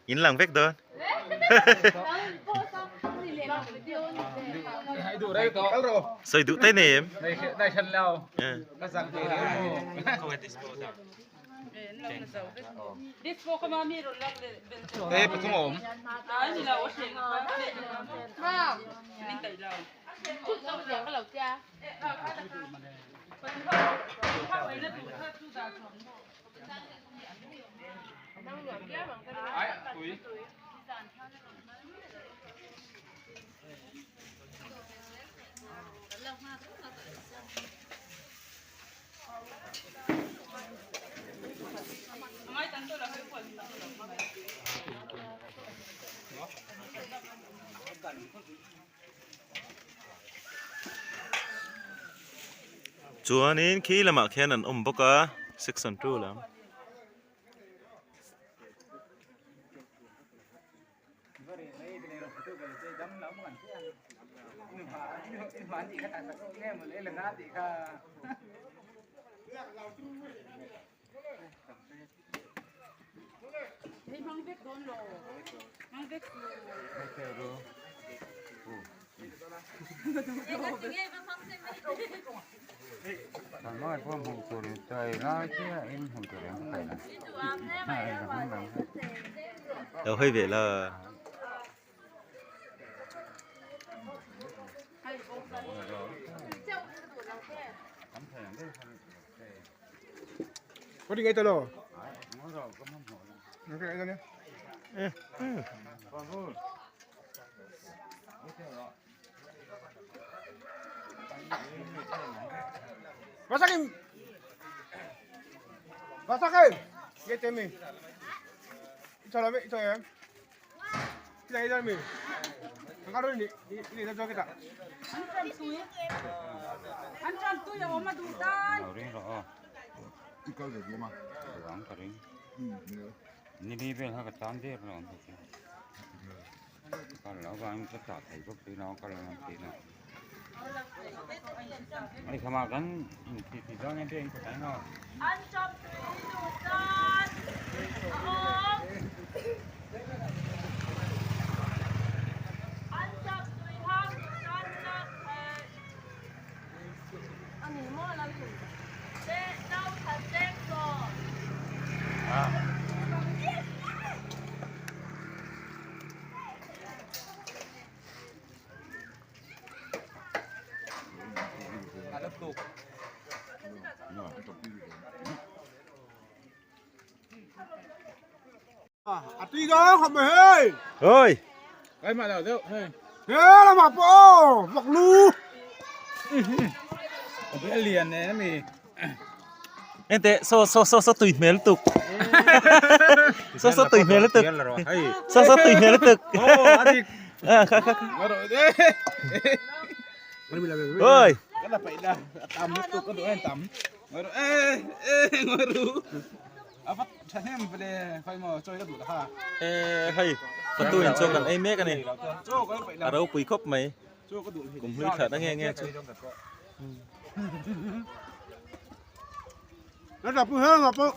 nhìn lằng vét đơn hãy đủ đây có rồi xây đủ tay này em đây chân leo các dạng gì Dispo kama miro lang đây phải không ổn Ay, nila o siya nga. Ma'am. Nintay lang. Chút lang siya ka lang siya. Ai, túi. chúa nín khi là mà khen anh bốc á sức sản tru lắm Thằng nói con hùng tuổi trời nói chứ em hùng tuổi em phải là đâu hơi vẻ là Có đi ngay tới rồi. nói rồi có mong hỏi Nó cái này nhé. con vui Masakin. Masakin. Nghe tên mình. Cho nó vậy cho em. Cái này cho mình. Nó có đi cho cái tạ. Anh chọn tôi là mà đủ tan. rồi đi rồi Ikan được không mà? ráng cả đi ni đi về hai cái tám đêm rồi còn lão anh có trả thầy có tí nó có làm tí nào anh không mà gắn thì đó nghe tiếng của cái nó Anh chọn tôi đủ tan. Anh chọn tôi hàng tan là anh mua là gì? Để đâu thành đẹp rồi. Lớp tục. Tuy đó không phải hơi. ơi Cái mà nào đâu. Thế là mặc bộ, mặc lu. Cái liền này nó mì. em tệ so tùy mẹ tục so tùy mẹ tục so tùy mẹ tục ơi Cái là phải là tắm nước tục có độ em tắm. Ngồi rồi ngồi rồi. À bắt chân em về phải mà chơi cái đủ là ha. ê hay phần tôi hình cho cần em mét cái này Chỗ có phải là ở đâu quỳ khóc mày chỗ có đủ cùng hơi thở nó nghe chứ nó đập hơn mà po.